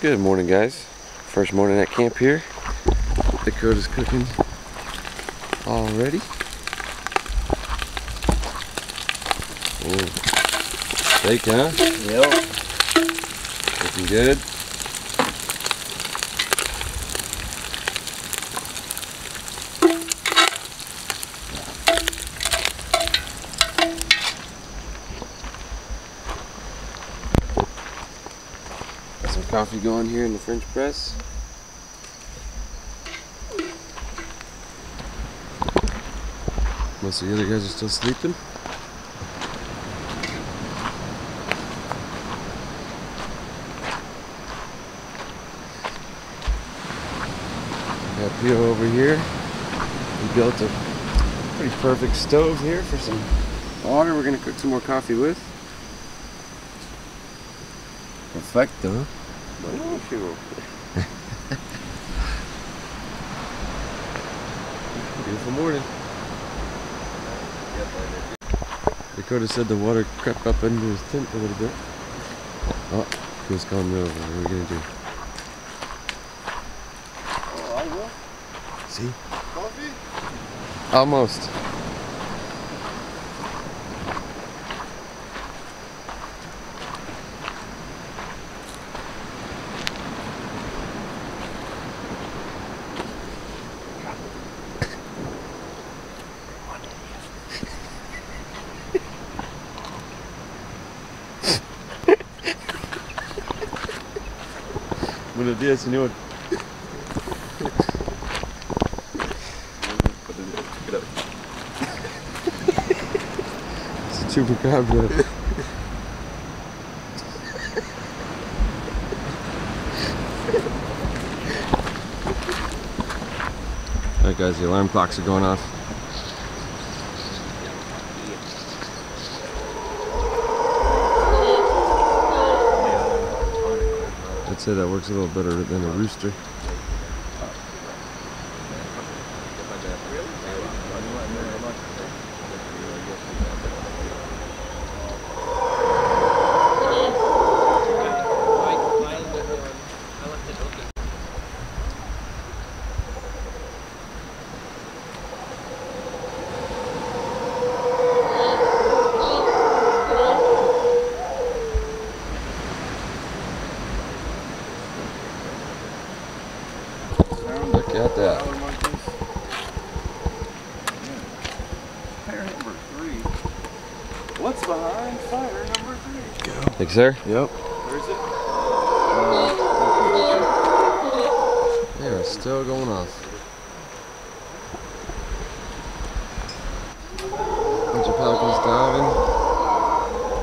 Good morning, guys. First morning at camp here. Dakota's cooking already. Oh, steak, huh? Yep. Looking good. Got some coffee going here in the French press. Most of the other guys are still sleeping. Got Pio over here. We built a pretty perfect stove here for some water we're gonna cook some more coffee with. Perfecto. Buenísimo. Beautiful morning. Dakota said the water crept up into his tent a little bit. Oh, he was calling me over. What are we gonna do? Oh, I will. See? Coffee? Almost. Buenos días, señor. It's a chupacabra. Alright guys, the alarm clocks are going off. I'd say that works a little better than a rooster. Look at that. Fire number 3. What's behind fire number 3? Go. Think so? Yep. Where is it? They are still going off. Bunch of pelicans diving.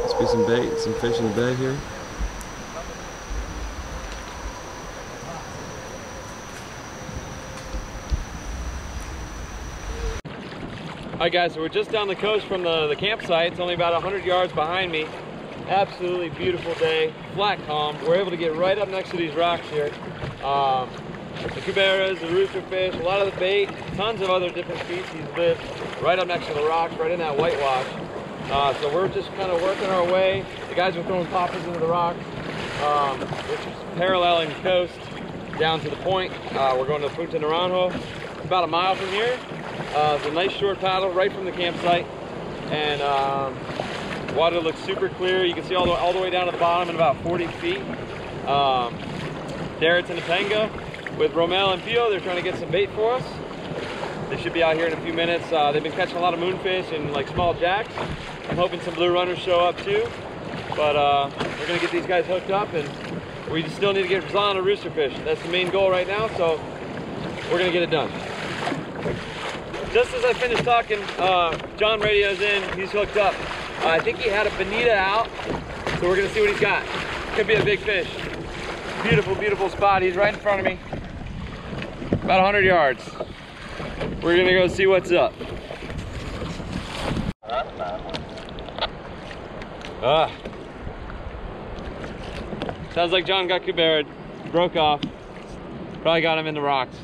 Must be some bait, some fish in the bay here. Alright guys, so we're just down the coast from the campsite. It's only about 100 yards behind me. Absolutely beautiful day, flat calm. We're able to get right up next to these rocks here. The cuberas, the rooster fish, a lot of the bait, tons of other different species live right up next to the rocks, right in that whitewash. So we're just kind of working our way. The guys are throwing poppers into the rocks. We're just paralleling the coast down to the point. We're going to Punta Naranjo. It's about a mile from here. It's a nice short paddle right from the campsite, and water looks super clear. You can see all the way down to the bottom in about 40 feet. Darrett's in Topanga with Romel and Pio. They're trying to get some bait for us. They should be out here in a few minutes. They've been catching a lot of moonfish and like small jacks. I'm hoping some blue runners show up too, but we're gonna get these guys hooked up, and we still need to get Zon a rooster fish. That's the main goal right now, so we're gonna get it done. Just as I finished talking, John radios in, he's hooked up. I think he had a bonita out, so we're gonna see what he's got. Could be a big fish. Beautiful, beautiful spot. He's right in front of me. About 100 yards. We're gonna go see what's up. Sounds like John got cubered. Broke off. Probably got him in the rocks.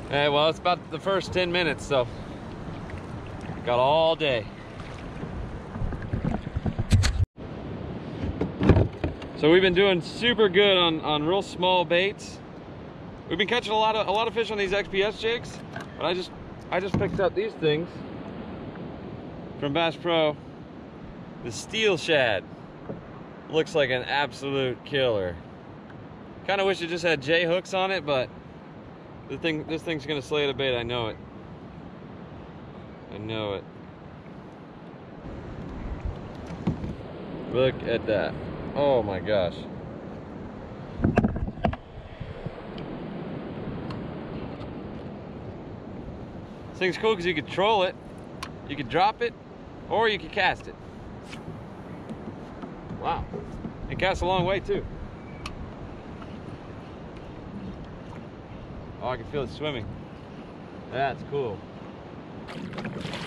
Hey, well, it's about the first 10 minutes, so got all day. So we've been doing super good on real small baits. We've been catching a lot of fish on these XPS jigs, but I just picked up these things from Bass Pro. The steel shad looks like an absolute killer. Kind of wish it just had J hooks on it, but this thing's gonna slay the bait. I know it. I know it. Look at that. Oh my gosh. This thing's cool because you could troll it, you could drop it, or you could cast it. Wow. It casts a long way too. Oh, I can feel it swimming. That's cool.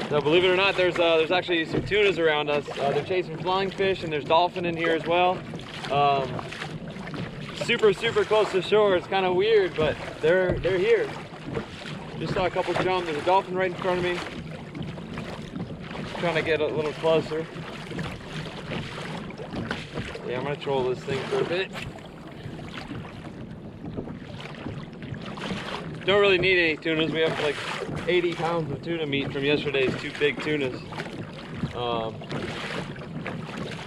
So believe it or not, there's actually some tunas around us. They're chasing flying fish, and there's dolphin in here as well. Super close to shore. It's kind of weird, but they're here. Just saw a couple jump. There's a dolphin right in front of me. Just trying to get a little closer. Yeah, I'm gonna troll this thing for a bit. Don't really need any tunas. We have like 80 pounds of tuna meat from yesterday's 2 big tunas.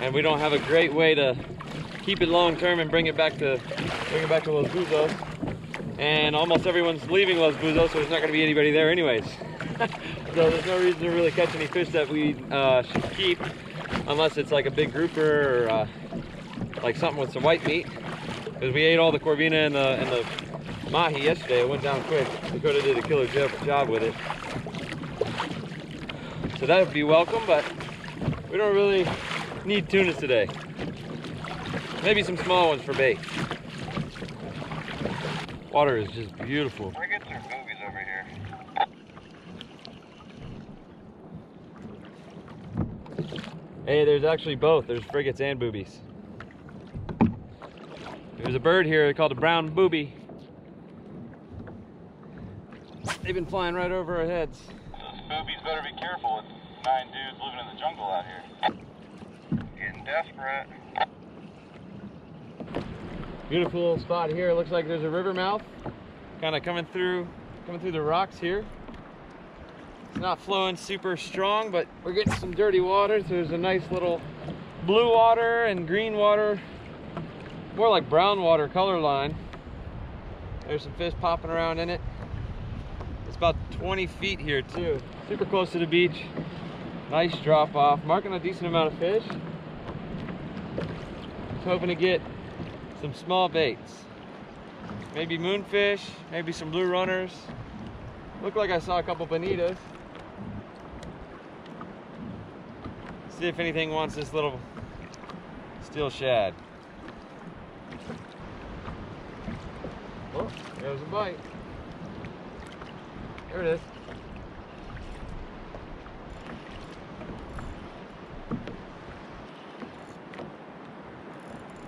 And we don't have a great way to keep it long term and bring it back to Los Buzos. And almost everyone's leaving Los Buzos, so there's not gonna be anybody there anyways. So there's no reason to really catch any fish that we should keep, unless it's like a big grouper or like something with some white meat. Because we ate all the corvina and the mahi yesterday. It went down quick. Dakota did a killer job with it. So that would be welcome, but we don't really need tunas today. Maybe some small ones for bait. Water is just beautiful. Frigates or boobies over here? Hey, there's actually both. There's frigates and boobies. There's a bird here called a brown booby. They've been flying right over our heads. Those boobies better be careful with 9 dudes living in the jungle out here. Getting desperate. Beautiful little spot here. It looks like there's a river mouth kind of coming through the rocks here. It's not flowing super strong, but we're getting some dirty water. So there's a nice little blue water and green water, more like brown water color line. There's some fish popping around in it. It's about 20 feet here too. Super close to the beach. Nice drop off. Marking a decent amount of fish. Just hoping to get some small baits. Maybe moonfish, maybe some blue runners. Looked like I saw a couple bonitas. See if anything wants this little steel shad. Oh, there's a bite. There it is.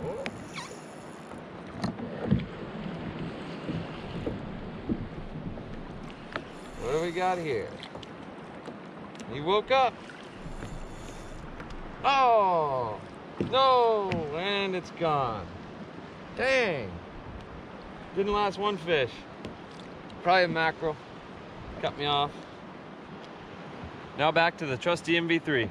Oh. What do we got here? He woke up. Oh, no, and it's gone. Dang. Didn't last one fish. Probably a mackerel. Cut me off. Now back to the trusty MV3.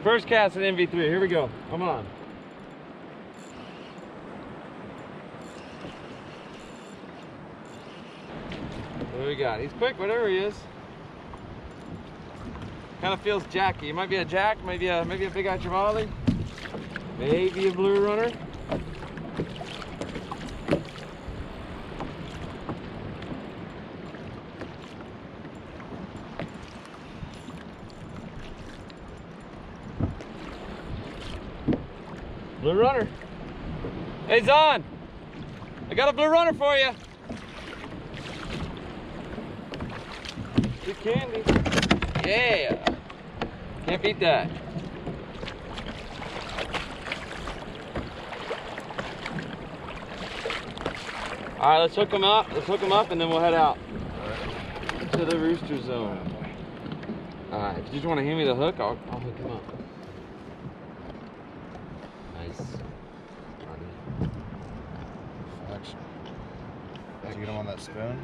First cast at MV3. Here we go. Come on. What do we got? He's quick, whatever he is. Kind of feels jacky. It might be a jack, maybe a big eye trevally, maybe a blue runner. Blue runner. Hey, Zon, I got a blue runner for you. Good candy. Yeah. Can't beat that. All right, let's hook them up. Let's hook them up and then we'll head out. into the rooster zone. If you just want to hand me the hook, I'll hook him up. Nice. Action. Did you get him on that spoon?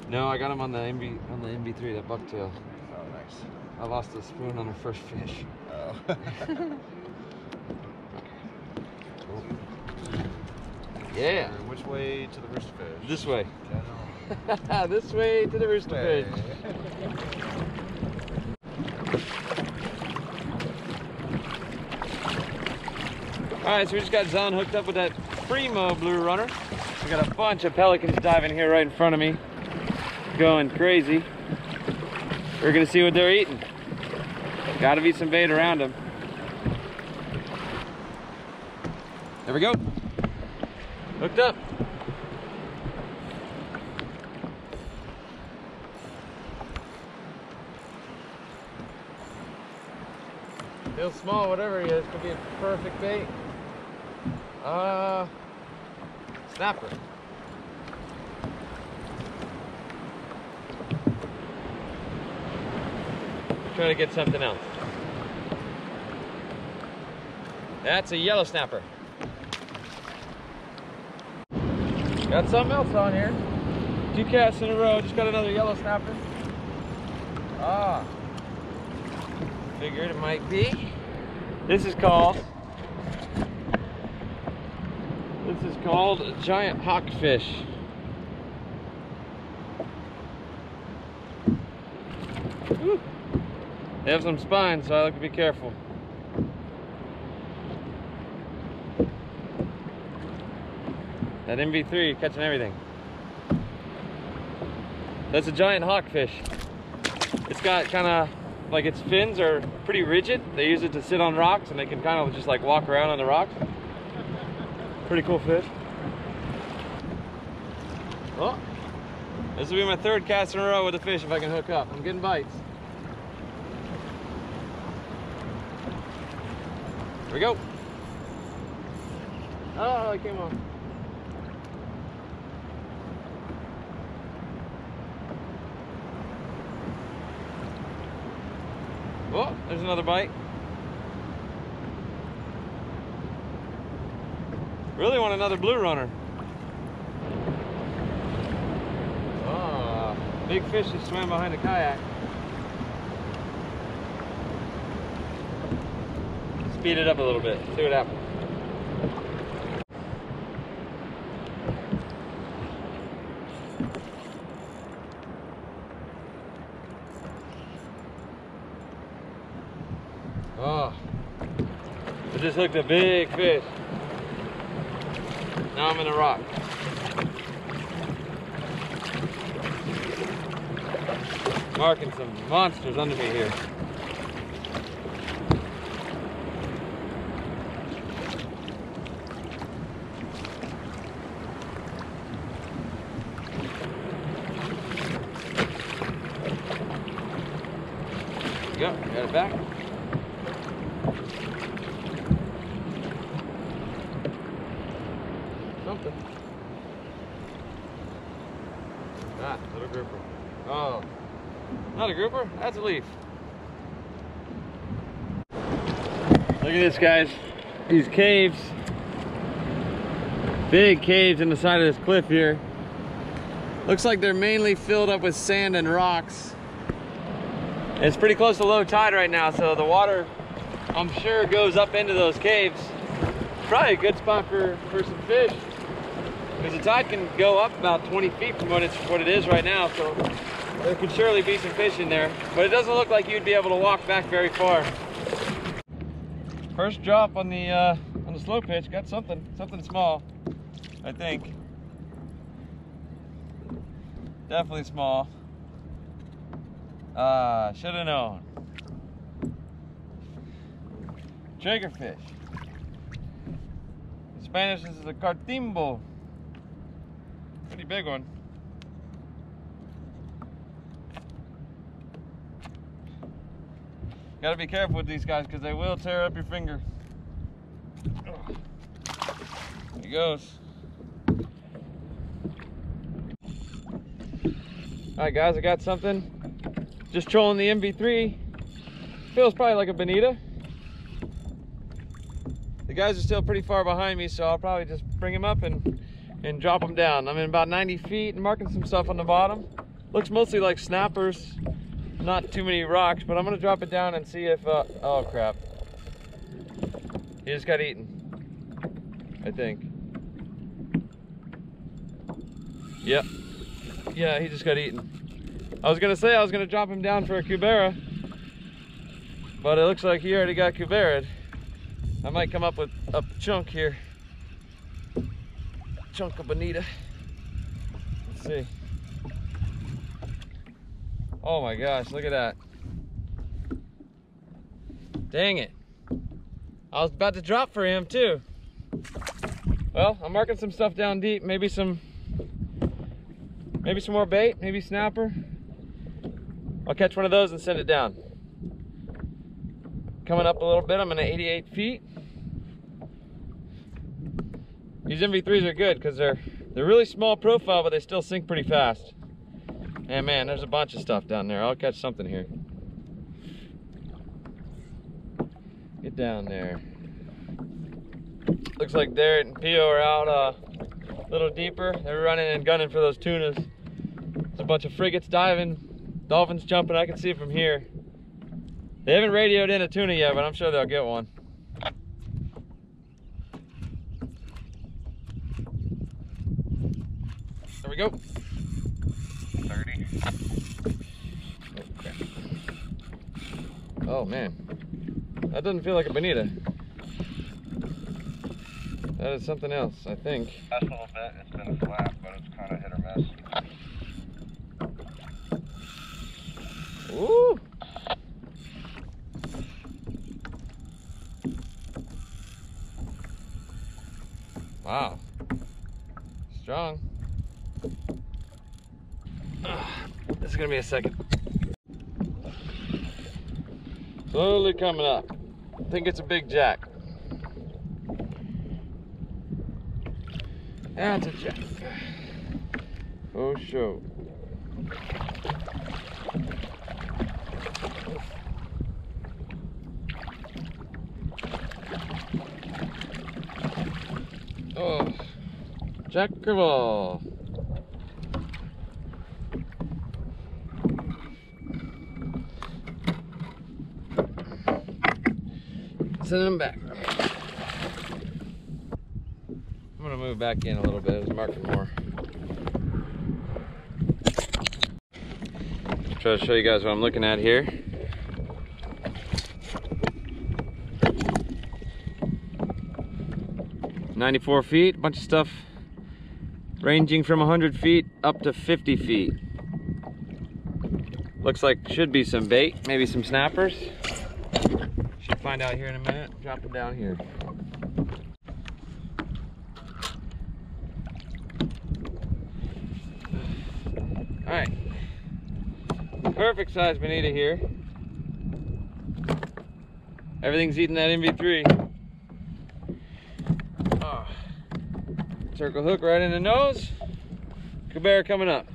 No, I got him on the MB3, that bucktail. Oh, nice. I lost the spoon on the first fish. Oh. Yeah. Which way to the rooster fish? This way. Okay. This way to the rooster fish. Alright, so we just got Zone hooked up with that Primo Blue Runner. We got a bunch of pelicans diving here right in front of me. Going crazy. We're gonna see what they're eating. Gotta be some bait around them. There we go. Hooked up. Still small, whatever he is, could be a perfect bait. Snapper. Trying to get something else. That's a yellow snapper. Got something else on here. 2 casts in a row, just got another yellow snapper. Figured it might be. This is called a giant hawkfish. Woo. They have some spines, so I like to be careful. That MV3 catching everything. That's a giant hawkfish. It's got kind of like its fins are pretty rigid. They use it to sit on rocks and they can kind of just like walk around on the rocks. Pretty cool fish. Oh, this will be my 3rd cast in a row with a fish if I can hook up. I'm getting bites. Here we go. Oh, it came on. Oh, there's another bite. Really want another blue runner. Oh, big fish just swam behind the kayak. Speed it up a little bit, see what happens. Oh, I just hooked a big fish. Now I'm in a rock. Marking some monsters under me here. There you go, got it back. Something. Ah, little grouper. Oh, not a grouper, that's a leaf. Look at this, guys. These caves. Big caves in the side of this cliff here. Looks like they're mainly filled up with sand and rocks. It's pretty close to low tide right now, so the water, I'm sure, goes up into those caves. Probably a good spot for some fish, because the tide can go up about 20 feet from what it is right now, so there could surely be some fish in there. But it doesn't look like you'd be able to walk back very far. First drop on the slow pitch, got something small, I think. Definitely small. Should have known. Triggerfish. In Spanish, this is a cartimbo. Pretty big one. Gotta be careful with these guys because they will tear up your finger. There he goes. Alright guys, I got something. Just trolling the MV3. Feels probably like a bonita. The guys are still pretty far behind me, so I'll probably just bring him up and drop him down. I'm in about 90 feet and marking some stuff on the bottom. Looks mostly like snappers, not too many rocks, but I'm gonna drop it down and see if, oh crap. He just got eaten, I think. Yep. Yeah, he just got eaten. I was gonna say I was gonna drop him down for a cubera, but it looks like he already got cubera'd. I might come up with a chunk here. Chunk of bonita. Let's see. Oh my gosh, look at that. Dang it. I was about to drop for him too. Well, I'm marking some stuff down deep. Maybe some more bait, maybe snapper. I'll catch one of those and send it down. Coming up a little bit, I'm in 88 feet. These MV3s are good because they're really small profile, but they still sink pretty fast. And man, there's a bunch of stuff down there. I'll catch something here. Get down there. Looks like Derek and Pio are out a little deeper. They're running and gunning for those tunas. There's a bunch of frigates diving, dolphins jumping. I can see it from here. They haven't radioed in a tuna yet, but I'm sure they'll get one. There we go. 30. Okay. Oh man, that doesn't feel like a bonita. That is something else, I think. Last little bit, it's been flat, but it's kind of hit or miss. Ooh. Wow. Strong. This is gonna be a second. Slowly coming up. I think it's a big jack. That's a jack. Oh, sure. Oh, Jack Gribble. Send him back. I'm gonna move back in a little bit. I was marking more. Try to show you guys what I'm looking at here. "94 feet, a bunch of stuff ranging from 100 feet up to 50 feet. Looks like should be some bait, maybe some snappers. Should find out here in a minute. Drop it down here. All right, perfect size bonita here. Everything's eating that MV3. Oh. Circle hook right in the nose. Cubera coming up.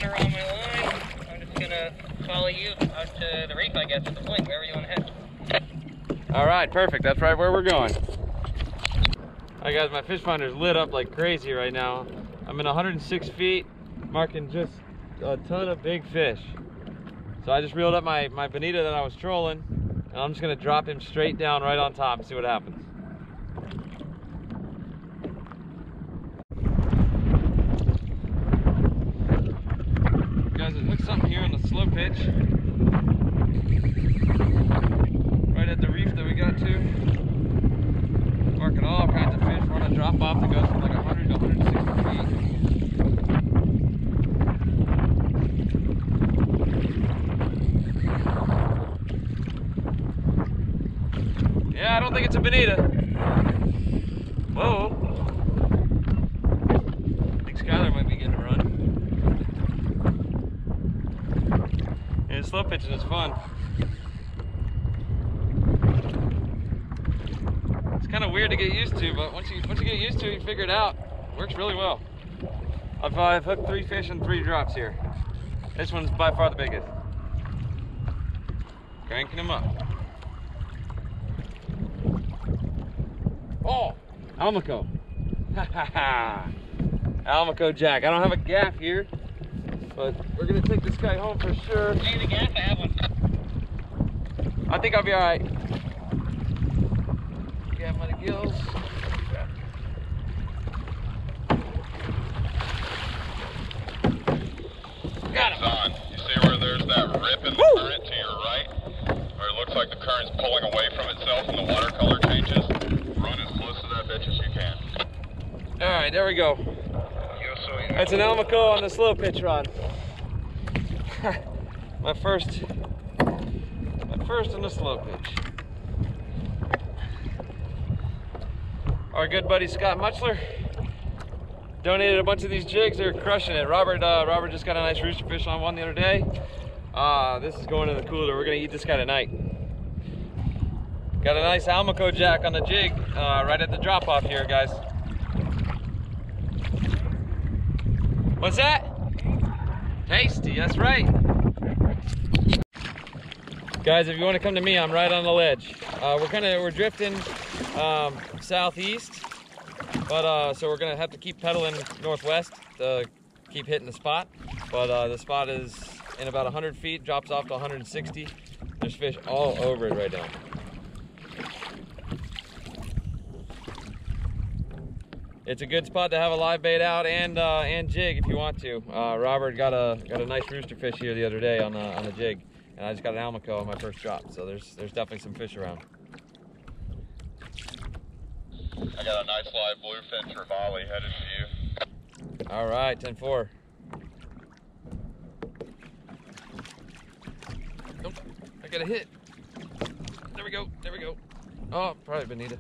You're on my line. I'm just gonna follow you out to the reef, I guess, at the point, wherever you want to head. All right, perfect. That's right where we're going. All right, guys, my fish finder's lit up like crazy right now. I'm in 106 feet, marking just a ton of big fish. So I just reeled up my bonita that I was trolling, and I'm just gonna drop him straight down right on top and see what happens. Guys, it hooks something here on the slow pitch. Right at the reef that we got to. Marking all kinds of fish. We're on a drop off that goes from like 100 to 160 feet. Yeah, I don't think it's a bonita. Whoa. I think Skylar might be getting a run. slow pitching is fun. It's kind of weird to get used to, but once you get used to it, you figure it out. It works really well. I've hooked 3 fish and 3 drops here. This one's by far the biggest. Cranking him up. Oh, Almaco. Ha ha ha. Almaco Jack. I don't have a gaff here, but we're gonna take this guy home for sure. Hey, the gaff, I have one. I think I'll be all right. Got my gills. Got him. On. You see where there's that rip in the current to your right? Where it looks like the current's pulling away from itself and the watercolor changes? Run as close to that bitch as you can. All right, there we go. That's an Almaco on the slow pitch rod. my first on the slow pitch. Our good buddy Scott Muchler donated a bunch of these jigs. They're crushing it. Robert just got a nice rooster fish on one the other day. This is going in the cooler. We're gonna eat this guy tonight. Got a nice Almaco Jack on the jig right at the drop off here, guys. What's that? Tasty, that's right. Guys, if you want to come to me, I'm right on the ledge. We're drifting southeast, but so we're gonna have to keep pedaling northwest to keep hitting the spot. But the spot is in about 100 feet, drops off to 160. There's fish all over it right now. It's a good spot to have a live bait out and jig if you want to. Robert got a nice rooster fish here the other day on the jig, and I just got an Almaco on my first drop. So there's definitely some fish around. I got a nice live bluefin trevally headed to you. All right, 10-4. Nope, I got a hit. There we go, there we go. Oh, probably Bonita.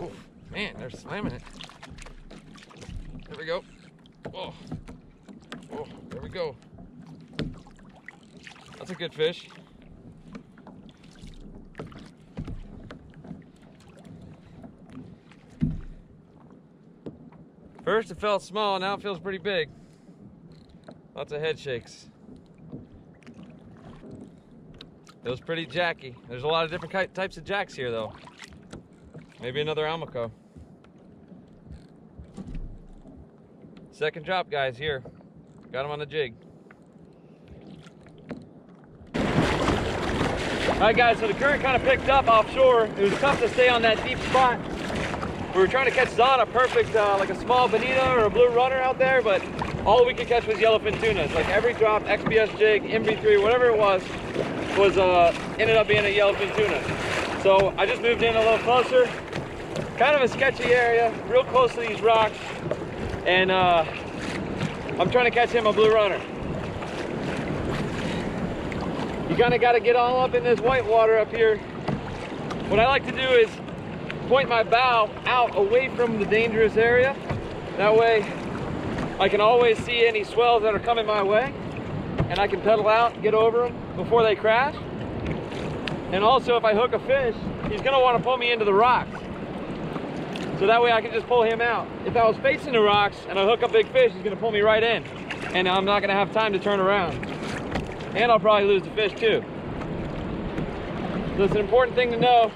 Oof. Man, they're slamming it. There we go. Oh, oh, there we go. That's a good fish. First it felt small, now it feels pretty big. Lots of head shakes. It was pretty jacky. There's a lot of different types of jacks here though. Maybe another Almaco. Second drop, guys, here. Got him on the jig. All right, guys, so the current kind of picked up offshore. It was tough to stay on that deep spot. We were trying to catch on a perfect, like a small bonita or a blue runner out there, but all we could catch was yellowfin tuna. It's like every drop, XPS jig, MB3, whatever it was ended up being a yellowfin tuna. So I just moved in a little closer. Kind of a sketchy area, real close to these rocks, and I'm trying to catch him a blue runner. You kind of got to get all up in this white water up here. What I like to do is point my bow out away from the dangerous area. That way I can always see any swells that are coming my way, and I can pedal out and get over them before they crash. And also, if I hook a fish, he's going to want to pull me into the rocks. So that way I can just pull him out. If I was facing the rocks and I hook a big fish, he's gonna pull me right in. And I'm not gonna have time to turn around. And I'll probably lose the fish too. So it's an important thing to know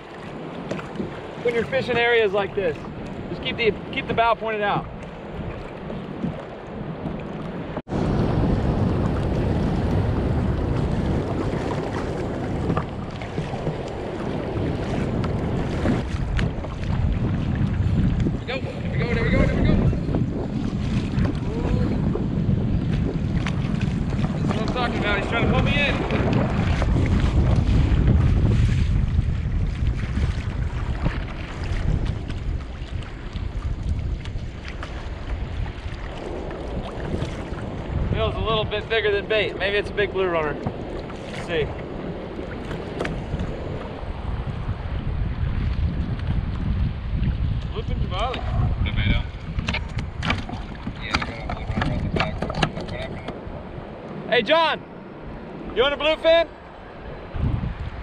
when you're fishing areas like this. Just keep the bow pointed out. He's trying to pull me in. Feels a little bit bigger than bait. Maybe it's a big blue runner. Let's see. Bluefin trevally. Hey John, You want a bluefin?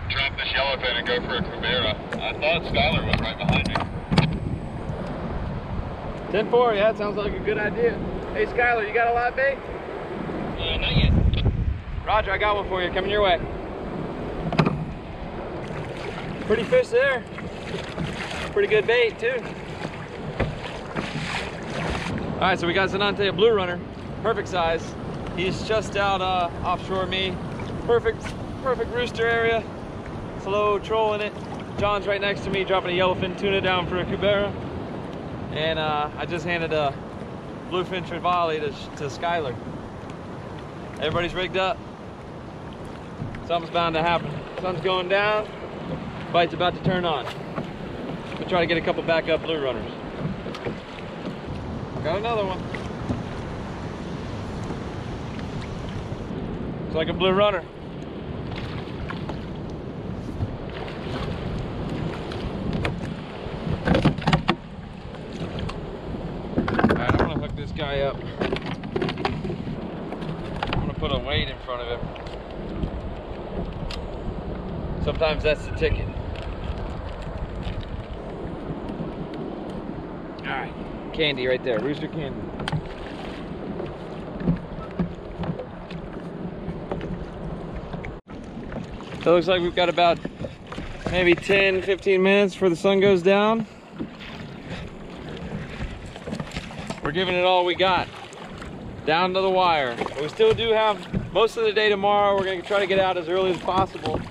Drop this yellowfin and go for a cubera. I thought Skylar was right behind me. 10-4, yeah, that sounds like a good idea. Hey Skylar, you got a live bait? Not yet. Roger, I got one for you, coming your way. Pretty fish there. Pretty good bait too. All right, so we got Zanante, a blue runner, perfect size. He's just out offshore me. Perfect rooster area. Slow trolling it. John's right next to me, dropping a yellowfin tuna down for a cubera. And I just handed a bluefin trevally to Skylar. Everybody's rigged up. Something's bound to happen. Sun's going down, bite's about to turn on. We'll try to get a couple backup blue runners. Got another one. Looks like a blue runner. Alright, I'm gonna hook this guy up. I'm gonna put a weight in front of him. Sometimes that's the ticket. Alright, candy right there, rooster candy. So it looks like we've got about maybe 10-15 minutes before the sun goes down. We're giving it all we got, down to the wire. But we still do have most of the day tomorrow. We're gonna try to get out as early as possible.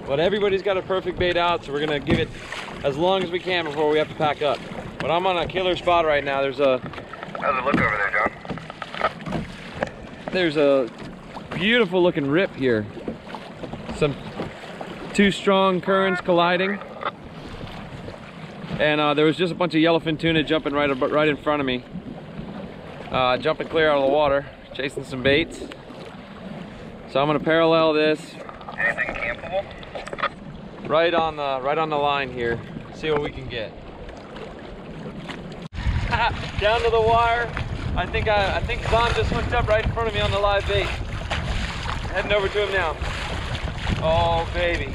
But everybody's got a perfect bait out, so we're gonna give it as long as we can before we have to pack up. But I'm on a killer spot right now. How's it look over there, John? There's a beautiful looking rip here. Two strong currents colliding. And there was just a bunch of yellowfin tuna jumping right in front of me. Jumping clear out of the water, chasing some baits. So I'm gonna parallel this. Anything campable? Right on the line here. See what we can get. Down to the wire. I think Zon just hooked up right in front of me on the live bait. Heading over to him now. Oh baby.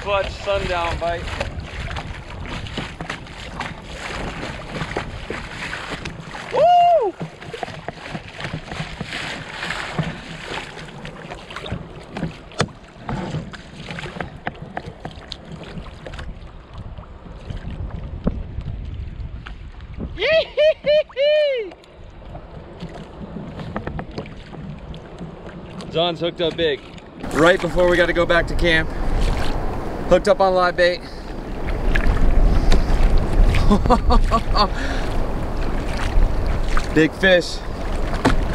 Clutch sundown bite. Woo! Zon's hooked up big. Right before we got to go back to camp. Hooked up on live bait. Big fish.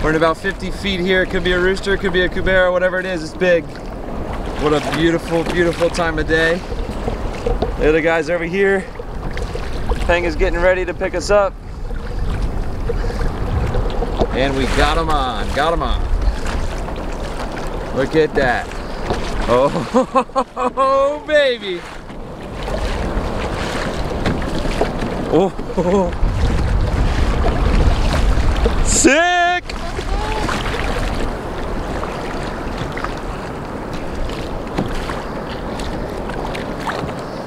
We're at about 50 feet here. It could be a rooster, it could be a cubera, whatever it is, it's big. What a beautiful, beautiful time of day. The other guys over here. Thing is getting ready to pick us up. And we got him on, Look at that. Oh, baby. Oh, sick.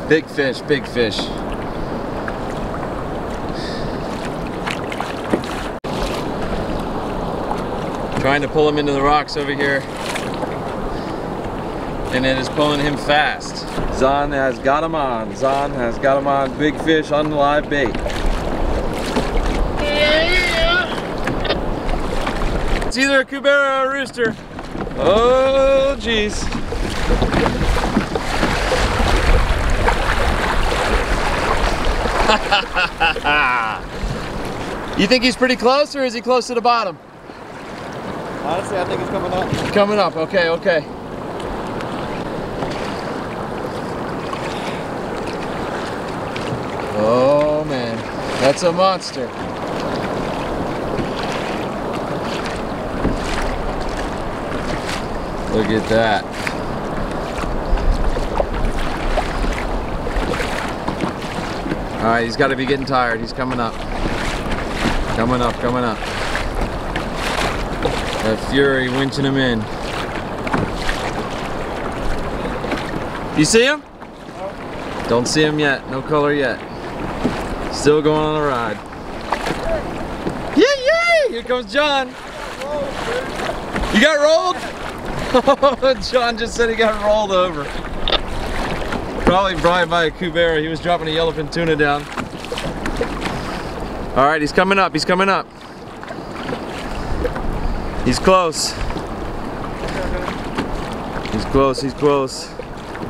Big fish, big fish. Trying to pull him into the rocks over here. And it is pulling him fast. Zon has got him on. Zon has got him on. Big fish on the live bait. Yeah. It's either a cubera or a rooster. Oh, jeez. You think he's pretty close, or is he close to the bottom? Honestly, I think it's coming up. Coming up, okay, okay. Oh man, that's a monster. Look at that. All right, he's got to be getting tired. He's coming up. Coming up, coming up. That fury winching him in. You see him? Don't see him yet. No color yet. Still going on the ride. Yay, yay! Here comes John. You got rolled? John just said he got rolled over. Probably by a cubera. He was dropping a yellowfin tuna down. All right, he's coming up. He's coming up. He's close. He's close. He's close.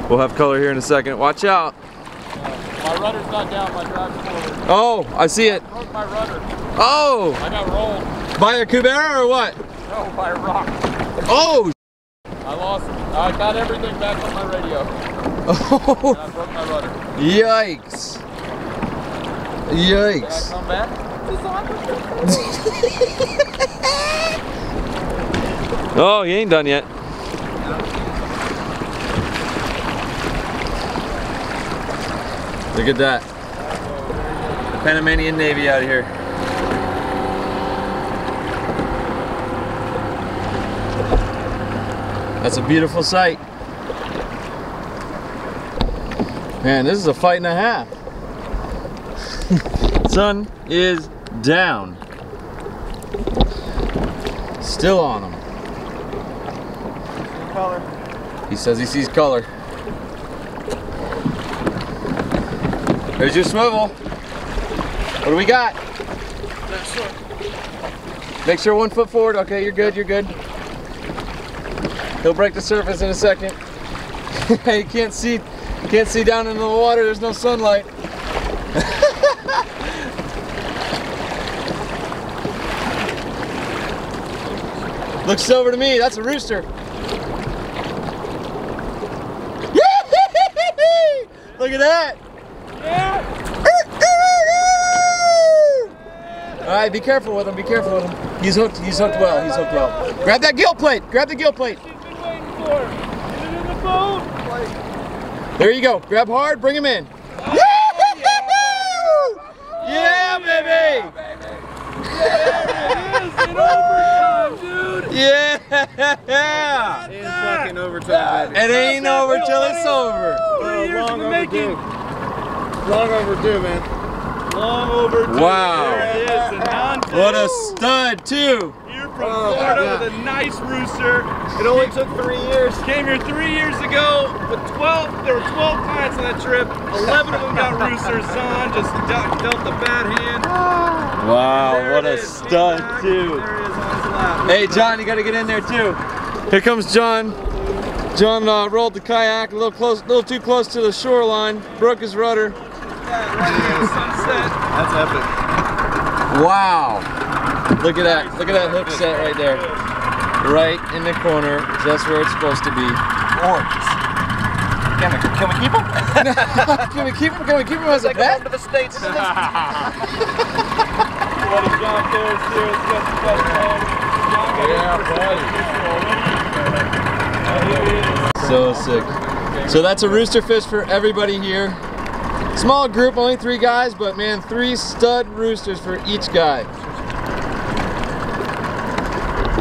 We'll have color here in a second. Watch out. My rudder's not down. My drive's forward. Oh, I see it. I broke my rudder. Oh! I got rolled. By a cubera or what? No, by a rock. Oh! I lost. I got everything back on my radio. Oh! And I broke my rudder. Yikes! Yikes! Did I come back? Oh, he ain't done yet. Look at that. Panamanian Navy out here. That's a beautiful sight. Man, this is a fight and a half. Sun is down. Still on him. Color. He says he sees color. There's your swivel. What do we got? Make sure 1 foot forward. Okay, you're good, you're good. He'll break the surface in a second. You can't see down into the water, there's no sunlight. Looks over to me, that's a rooster. Look at that. Alright, be careful with him, be careful with him. He's hooked well, he's hooked well. Grab that gill plate, grab the gill plate. She's been waiting for it. Get it in the boat. There you go, grab hard, bring him in. Yeah, baby! In overtime, dude. Yeah! It's fucking overtime, baby. It ain't over till it's over. 3 years in the making. Long overdue, man. Long overdue. Wow. There it is. And What a stud, too. Here from Florida with a nice rooster. It only took 3 years. Came here 3 years ago with 12. There were 12 clients on that trip. 11 of them got roosters. Son just dealt the bad hand. Wow, There what it a is. stud, too. There it is on his lap. Hey, John, you got to get in there, too. Here comes John. John rolled the kayak a little too close to the shoreline, broke his rudder. Sunset. That's epic. Wow. Look at that hook set right there. Right in the corner, just where it's supposed to be. Can we keep him? Can we keep him as a pet? to the States. Yeah, buddy. So sick. So that's a rooster fish for everybody here. Small group, only 3 guys, but man, 3 stud roosters for each guy.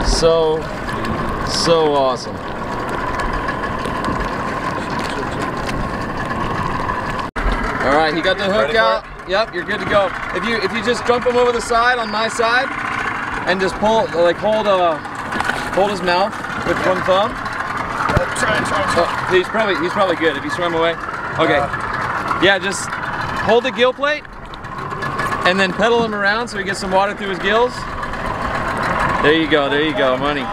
So awesome. All right, he got the hook out. Yep, you're good to go. If you just jump him over the side on my side, and just pull, like hold his mouth with one thumb. Try. Oh, he's probably good if you swim away. Okay. Yeah, just hold the gill plate and then pedal him around so he gets some water through his gills. There you go, money.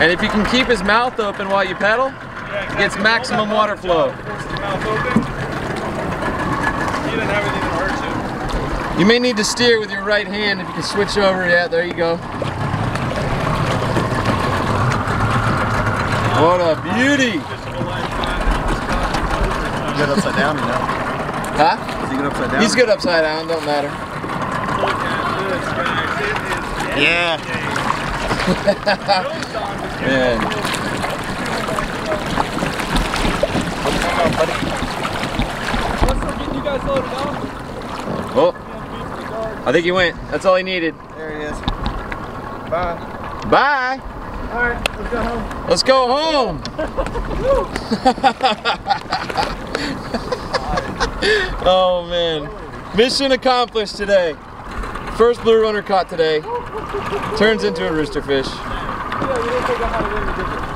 And if you can keep his mouth open while you pedal, he gets maximum water flow. Force his mouth open. He doesn't have anything to hurt you. You may need to steer with your right hand if you can switch over. Yeah, there you go. What a beauty! Good upside down, you know. Huh? Is he good upside down? He's good upside down, don't matter. Look at this, guys. It is Yeah. Man. Let's start getting you guys loaded on. Oh, I think he went. That's all he needed. There he is. Bye. Bye! Alright, let's go home. Let's go home. Oh man. Mission accomplished today. First blue runner caught today. Turns into a rooster fish.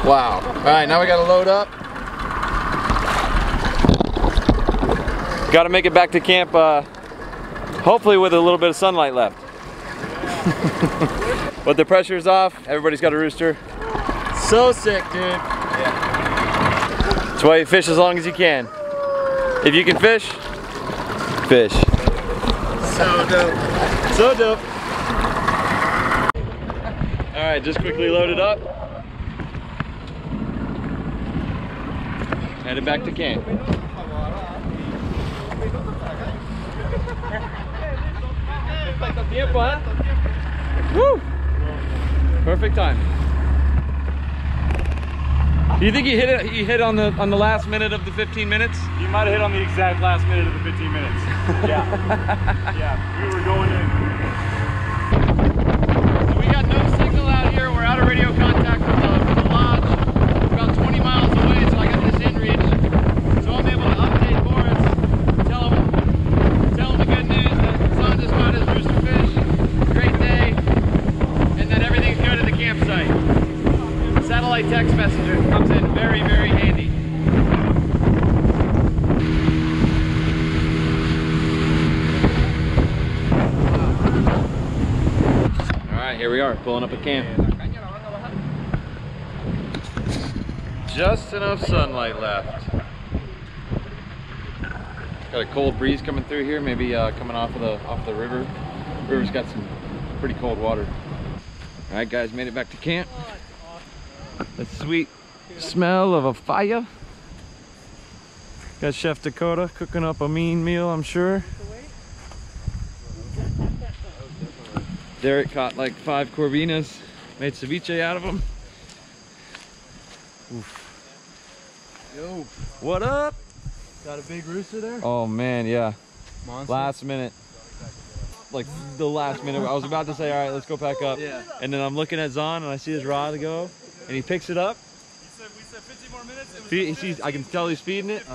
Wow. Alright, now we gotta load up. Gotta make it back to camp, hopefully with a little bit of sunlight left. But the pressure's off. Everybody's got a rooster. So sick, dude. Yeah. That's why you fish as long as you can. If you can fish, fish. So dope. So dope. All right, just quickly loaded up. Headed back to camp. Woo! Perfect time. Do you think he hit on the last minute of the 15 minutes? You might have hit on the exact last minute of the 15 minutes. Yeah. Yeah, we were going in. So we got no signal out here. We're out of radio contact with the lodge. We're about 20 miles away, so I got this inReach. So I'm able to update Boris, tell him the good news that Son just caught his rooster fish. Great day, and that everything's good at the campsite. Satellite text messenger comes in very, very handy. All right, here we are, pulling up at camp. Just enough sunlight left. Got a cold breeze coming through here, maybe coming off the river. River's got some pretty cold water. All right, guys, made it back to camp. The sweet smell of a fire. Got Chef Dakota cooking up a mean meal, I'm sure. Derek caught like 5 corvinas, made ceviche out of them. Oof. Yo. What up? Got a big rooster there? Oh man, yeah. Monster. Last minute. Like the last minute. I was about to say, all right, let's go pack up. Yeah. And then I'm looking at Zon and I see his rod go, and he picks it up. We said 15 more minutes. I can tell he's feeding it.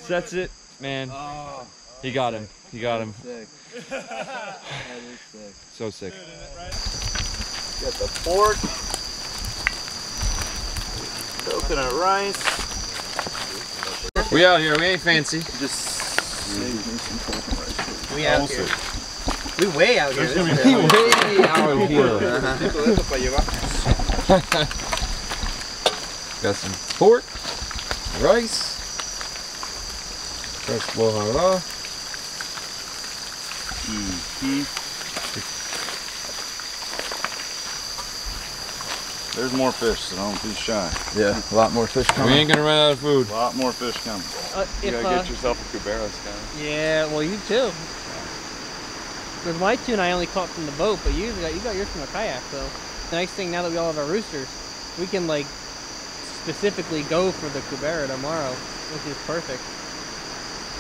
Sets it, man. Oh. He got him. He got him. Sick. That is sick. So sick. Got the pork. Coconut rice. We out here. We ain't fancy. We out here. We way out here. Way out here. Got some pork, rice, fresh bohara. There's more fish, so don't be shy. Yeah, a lot more fish We coming. ain't gonna run out of food. A lot more fish coming. You gotta get yourself a Cuberos, guy. Yeah, well, you too. Because my tune I only caught from the boat, but you got yours from a kayak. So the nice thing now that we all have our roosters, we can like specifically go for the Cubera tomorrow, which is perfect.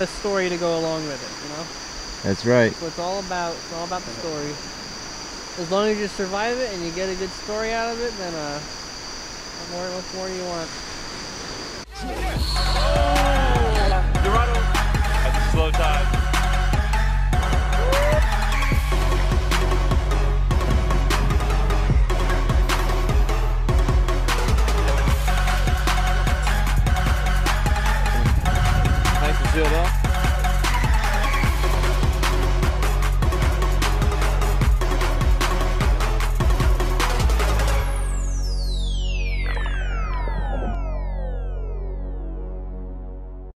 A story to go along with it, you know. That's right. So it's all about the story. As long as you survive it and you get a good story out of it, then what more do you want? Dorado. That's a slow tide. Nice and sealed up.